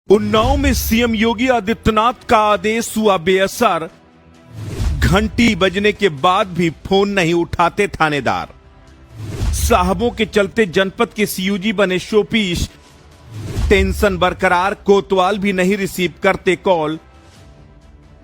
उन्नाव में सीएम योगी आदित्यनाथ का आदेश हुआ बेअसर। घंटी बजने के बाद भी फोन नहीं उठाते थानेदार। साहबों के चलते जनपद के सीयूजी बने शोपीस। टेंशन बरकरार, कोतवाल भी नहीं रिसीव करते कॉल।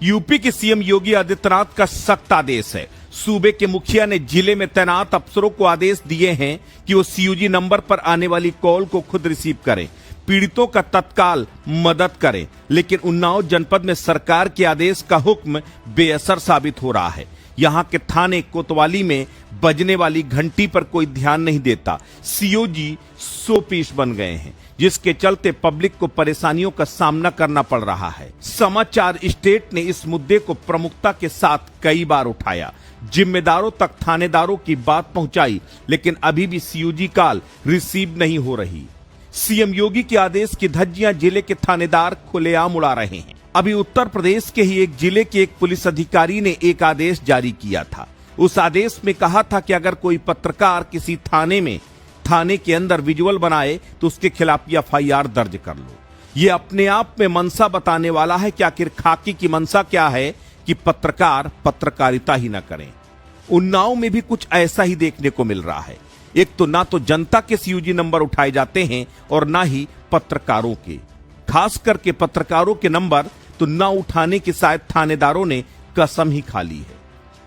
यूपी के सीएम योगी आदित्यनाथ का सख्त आदेश है। सूबे के मुखिया ने जिले में तैनात अफसरों को आदेश दिए हैं कि वो सीयूजी नंबर पर आने वाली कॉल को खुद रिसीव करें, पीड़ितों का तत्काल मदद करें। लेकिन उन्नाव जनपद में सरकार के आदेश का हुक्म बेअसर साबित हो रहा है। यहां के थाने कोतवाली में बजने वाली घंटी पर कोई ध्यान नहीं देता। सीओजी शोपीस बन गए हैं, जिसके चलते पब्लिक को परेशानियों का सामना करना पड़ रहा है। समाचार स्टेट ने इस मुद्दे को प्रमुखता के साथ कई बार उठाया, जिम्मेदारों तक थानेदारों की बात पहुंचाई, लेकिन अभी भी सीओजी कॉल रिसीव नहीं हो रही। सीएम योगी के आदेश की धज्जियां जिले के थानेदार खुलेआम उड़ा रहे हैं। अभी उत्तर प्रदेश के ही एक जिले के एक पुलिस अधिकारी ने एक आदेश जारी किया था। उस आदेश में कहा था कि अगर कोई पत्रकार किसी थाने के अंदर विजुअल बनाए तो उसके खिलाफ एफआईआर दर्ज कर लो। ये अपने आप में मंशा बताने वाला है कि आखिर खाकी की मंशा क्या है कि पत्रकार पत्रकारिता ही न करें। उन्नाव में भी कुछ ऐसा ही देखने को मिल रहा है। एक तो ना तो जनता के सीयूजी नंबर उठाए जाते हैं और ना ही पत्रकारों के, खास करके पत्रकारों के नंबर तो ना उठाने की शायद थानेदारों ने कसम ही खा ली है।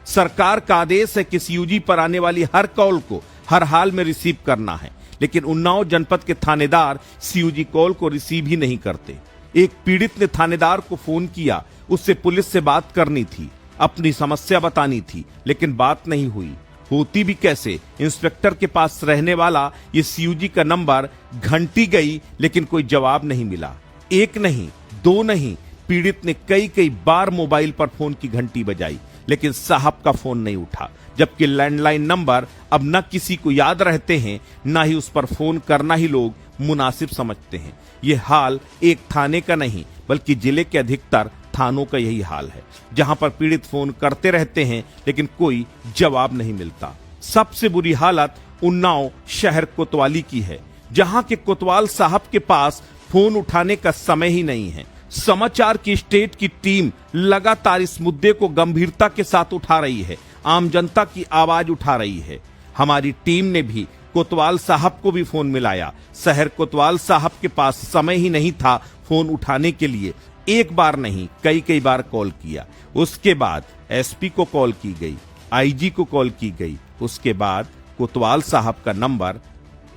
सरकार का आदेश है कि सीयूजी पर आने वाली हर कॉल को हर हाल में रिसीव करना है, लेकिन उन्नाव जनपद के थानेदार सीयूजी कॉल को रिसीव ही नहीं करते। एक पीड़ित ने थानेदार को फोन किया, उससे पुलिस से बात करनी थी, अपनी समस्या बतानी थी, लेकिन बात नहीं हुई। होती भी कैसे? इंस्पेक्टर के पास रहने वाला ये सीयूजी का नंबर घंटी गई, लेकिन कोई जवाब नहीं मिला। एक नहीं, दो नहीं, पीड़ित ने कई बार मोबाइल पर फोन की घंटी बजाई, लेकिन साहब का फोन नहीं उठा। जबकि लैंडलाइन नंबर अब न किसी को याद रहते हैं, ना ही उस पर फोन करना ही लोग मुनासिब समझते हैं। ये हाल एक थाने का नहीं, बल्कि जिले के अधिकतर थानों का यही हाल है, जहां पर पीड़ित फोन करते रहते हैं, लेकिन कोई जवाब नहीं मिलता। सबसे बुरी हालत उन्नाव शहर कोतवाली की है, जहां के कोतवाल साहब के पास फोन उठाने का समय ही नहीं है। समाचार की स्टेट की टीम लगातार इस मुद्दे को गंभीरता के साथ उठा रही है, आम जनता की आवाज उठा रही है। हमारी टीम ने भी कोतवाल साहब को भी फोन मिलाया। शहर कोतवाल साहब के पास समय ही नहीं था फोन उठाने के लिए। एक बार नहीं, कई बार कॉल किया। उसके बाद एसपी को कॉल की गई, आईजी को कॉल की गई, उसके बाद कोतवाल साहब का नंबर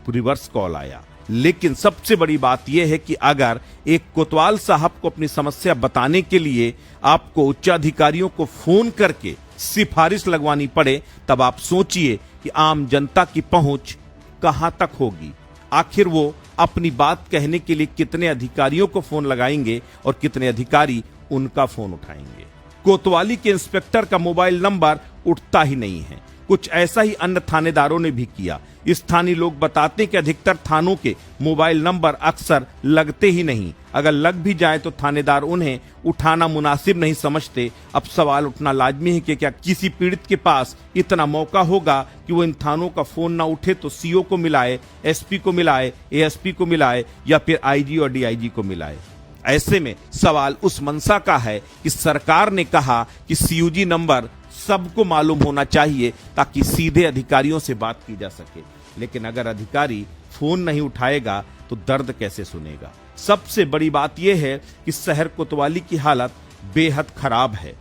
रिवर्स कॉल आया। लेकिन सबसे बड़ी बात यह है कि अगर एक कोतवाल साहब को अपनी समस्या बताने के लिए आपको उच्चाधिकारियों को फोन करके सिफारिश लगवानी पड़े, तब आप सोचिए कि आम जनता की पहुंच कहां तक होगी। आखिर वो अपनी बात कहने के लिए कितने अधिकारियों को फोन लगाएंगे और कितने अधिकारी उनका फोन उठाएंगे। कोतवाली के इंस्पेक्टर का मोबाइल नंबर उठता ही नहीं है। कुछ ऐसा ही अन्य थानेदारों ने भी किया। स्थानीय लोग बताते हैं कि अधिकतर थानों के मोबाइल नंबर अक्सर लगते ही नहीं। अगर लग भी जाए तो थानेदार उन्हें उठाना मुनासिब नहीं समझते। अब सवाल उठना लाजमी है कि क्या किसी पीड़ित के पास इतना मौका होगा कि वो इन थानों का फोन ना उठे तो सीओ को मिलाए, एसपी को मिलाए, एएसपी को मिलाए या फिर आईजी और डीआईजी को मिलाए। ऐसे में सवाल उस मंशा का है कि सरकार ने कहा कि सीयूजी नंबर सबको मालूम होना चाहिए ताकि सीधे अधिकारियों से बात की जा सके। लेकिन अगर अधिकारी फोन नहीं उठाएगा तो दर्द कैसे सुनेगा? सबसे बड़ी बात यह है कि शहर कोतवाली की हालत बेहद खराब है।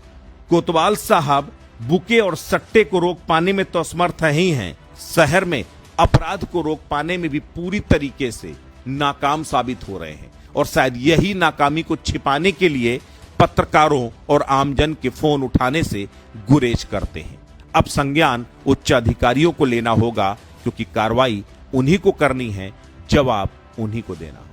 कोतवाल साहब बुके और सट्टे को रोक पाने में तो असमर्थ ही हैं, शहर में अपराध को रोक पाने में भी पूरी तरीके से नाकाम साबित हो रहे हैं। और शायद यही नाकामी को छिपाने के लिए पत्रकारों और आमजन के फोन उठाने से गुरेज करते हैं। अब संज्ञान उच्च अधिकारियों को लेना होगा, क्योंकि कार्रवाई उन्हीं को करनी है, जवाब उन्हीं को देना होगा।